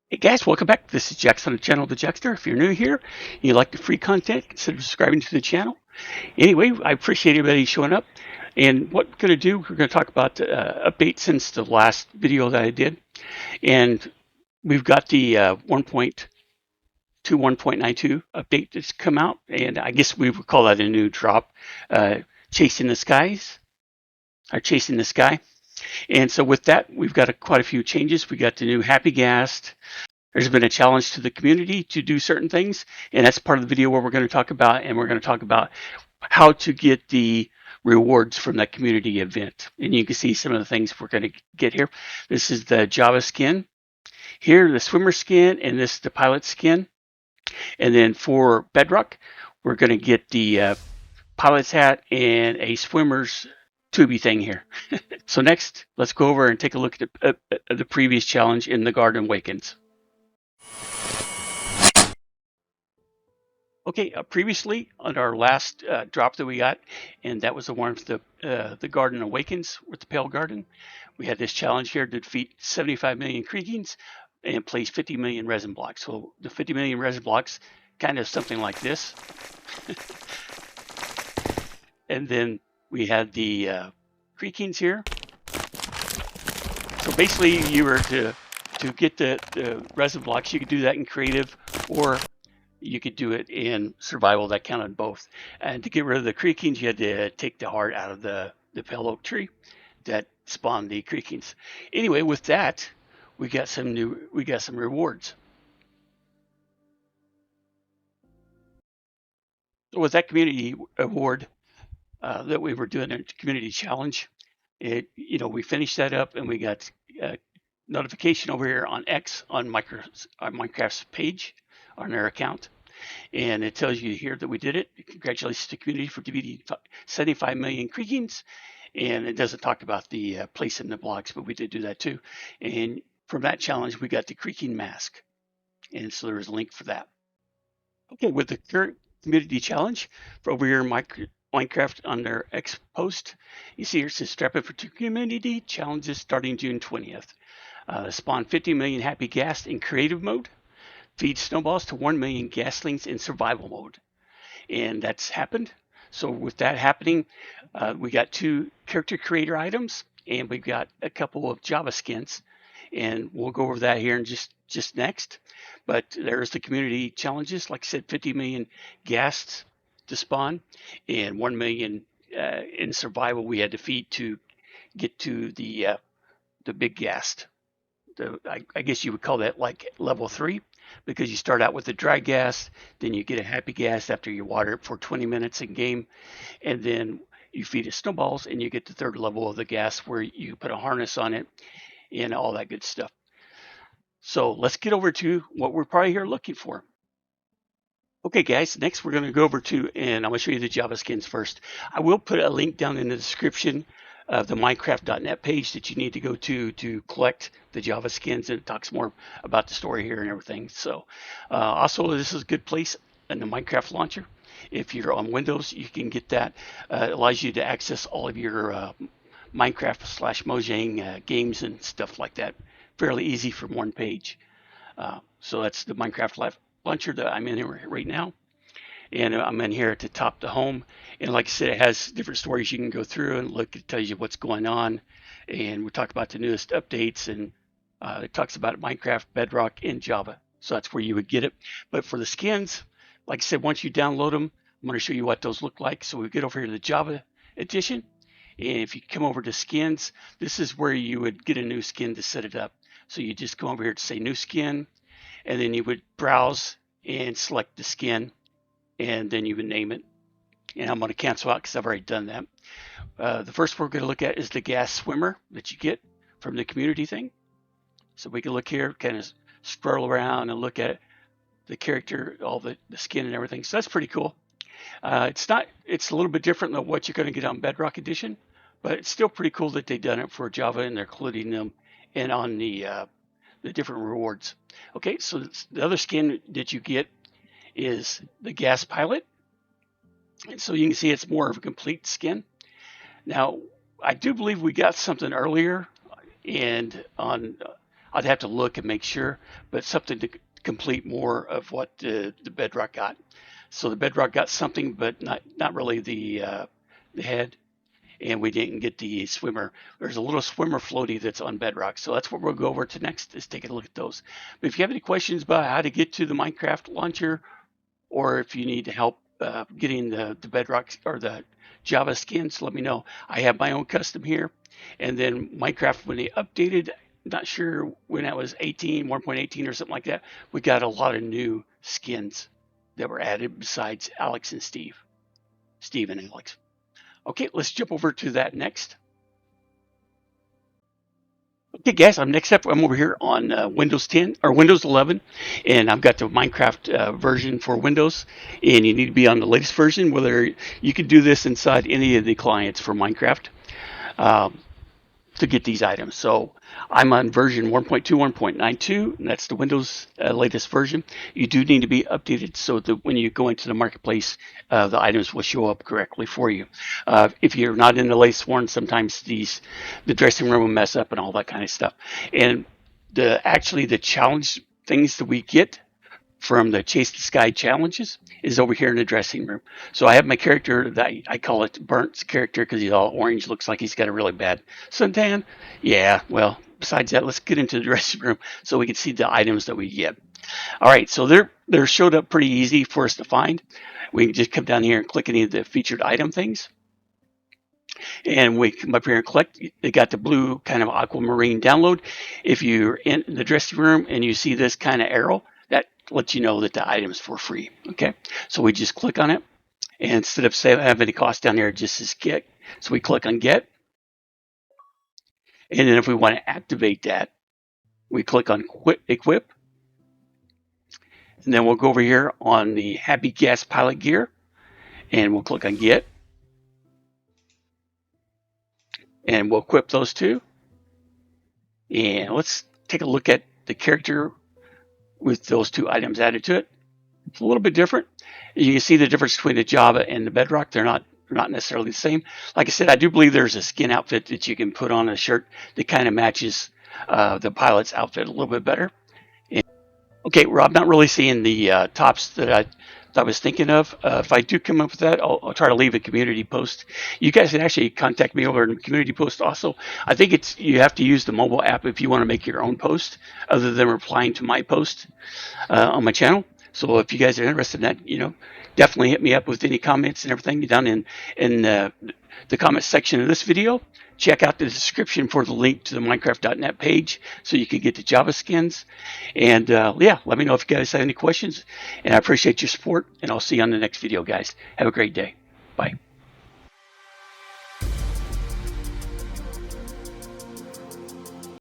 Hey guys, welcome back. This is Jax on the channel, The Jaxster. If you're new here and you like the free content, consider subscribing to the channel. Anyway, I appreciate everybody showing up. And what we're going to do, we're going to talk about updates since the last video that I did. And we've got the 1.2, 1.92 update that's come out. And I guess we would call that a new drop, Chasing the Skies, or Chasing the Sky. And so with that, we've got quite a few changes. We got the new Happy Gas. There's been a challenge to the community to do certain things, and that's part of the video where we're going to talk about, and we're going to talk about how to get the rewards from that community event. And you can see some of the things we're going to get here. This is the Java skin. Here, the swimmer skin, and this is the pilot skin. And then for Bedrock, we're going to get the pilot's hat and a swimmer's tubey thing here. So next, let's go over and take a look at the previous challenge in the Garden Awakens. Okay, previously on our last drop that we got, and that was the one with the Garden Awakens with the Pale Garden, we had this challenge here to defeat 75 million Creakings and place 50 million resin blocks. So the 50 million resin blocks, kind of something like this. And then we had the Creakings here. So basically, you were to get the resin blocks, you could do that in creative, or you could do it in survival. That counted both. And to get rid of the Creakings, you had to take the heart out of the pale oak tree that spawned the Creakings. Anyway, with that, we got some rewards. So with that community award that we were doing a community challenge, we finished that up and we got a notification over here on X on Minecraft's page on their account, and it tells you here that we did it. Congratulations to the community for defeating 75 million Creakings, and it doesn't talk about the place in the blocks, but we did do that too. And from that challenge, we got the Creaking mask, and so there's a link for that. Okay, with the current community challenge for over here in Minecraft on their X post, you see here it says strap in for 2 community challenges starting June 20th. Spawn 50 million happy gas in creative mode. Feed snowballs to 1 million gaslings in survival mode. And that's happened. So with that happening, we got 2 character creator items, and we've got a couple of Java skins. And we'll go over that here in just next. But there's the community challenges. Like I said, 50 million gas to spawn, and 1 million in survival we had to feed to get to the big gas. I guess you would call that like level 3, because you start out with the dry gas, then you get a happy gas after you water it for 20 minutes in game, and then you feed it snowballs and you get the 3rd level of the gas where you put a harness on it and all that good stuff. So let's get over to what we're probably here looking for. Okay guys, next we're going to go over to, and I'm going to show you the Java skins first. I will put a link down in the description of the Minecraft.net page that you need to go to collect the Java skins, and it talks more about the story here and everything. So also, this is a good place in the Minecraft launcher. If you're on Windows, you can get that. It allows you to access all of your Minecraft/Mojang games and stuff like that fairly easy from one page. So that's the Minecraft launcher that I'm in here right now. And I'm in here at the top, the home. And like I said, it has different stories you can go through and look. It tells you what's going on. And we talk about the newest updates. And it talks about Minecraft, Bedrock, and Java. So that's where you would get it. But for the skins, like I said, once you download them, I'm going to show you what those look like. So we get over here to the Java edition. And if you come over to skins, this is where you would get a new skin to set it up. So you just come over here to say new skin. And then you would browse and select the skin. And then you would name it. And I'm going to cancel out because I've already done that. The first we're going to look at is the gas swimmer that you get from the community thing. So we can look here, kind of scroll around and look at the character, all the skin and everything. So that's pretty cool. It's a little bit different than what you're going to get on Bedrock Edition, but it's still pretty cool that they've done it for Java and they're including them in on the different rewards. Okay, so the other skin that you get is the gas pilot. And so you can see it's more of a complete skin. Now, I do believe we got something earlier, and I'll I'd have to look and make sure, but something to complete more of what the Bedrock got. So the Bedrock got something, but not really the head, and we didn't get the swimmer. There's a little swimmer floaty that's on Bedrock, so that's what we'll go over to next, is take a look at those. But if you have any questions about how to get to the Minecraft launcher, or if you need help getting the Bedrock or the Java skins, let me know. I have my own custom here. And then Minecraft, when they updated, not sure when that was 1.18 or something like that, we got a lot of new skins that were added besides Alex and Steve and Alex. Okay, let's jump over to that next. Okay, guys, I'm over here on Windows 10 or Windows 11, and I've got the Minecraft version for Windows, and you need to be on the latest version. Whether you can do this inside any of the clients for Minecraft to get these items. So I'm on version 1.2, 1.92, and that's the Windows latest version. You do need to be updated so that when you go into the marketplace, the items will show up correctly for you. If you're not in the latest one, sometimes the dressing room will mess up and all that kind of stuff. And the challenge things that we get from the Chase the Sky challenges is over here in the dressing room. So I have my character that I call it Burnt's character because he's all orange, looks like he's got a really bad suntan. Yeah, well, besides that, let's get into the dressing room so we can see the items that we get. All right, so they're showed up pretty easy for us to find. We can just come down here and click any of the featured item things. And we come up here and click. They got the blue kind of aquamarine download. If you're in the dressing room and you see this kind of arrow, that lets you know that the item's for free. Okay, so we just click on it, and instead of having any cost down there, it just says get. So we click on get, and then if we want to activate that, we click on equip, and then we'll go over here on the Happy Gas Pilot Gear, and we'll click on get, and we'll equip those two. And let's take a look at the character with those two items added to it. It's a little bit different. You can see the difference between the Java and the Bedrock. They're not necessarily the same. Like I said, I do believe there's a skin outfit that you can put on a shirt that kind of matches the pilot's outfit a little bit better. And, okay, Rob, not really seeing the tops that I was thinking of. If I do come up with that, I'll try to leave a community post. You guys can actually contact me over in the community post also. I think you have to use the mobile app if you want to make your own post other than replying to my post on my channel. So if you guys are interested in that, definitely hit me up with any comments and everything down in the comment section of this video. Check out the description for the link to the Minecraft.net page so you can get the Java skins. And yeah, let me know if you guys have any questions. And I appreciate your support, and I'll see you on the next video, guys. Have a great day. Bye.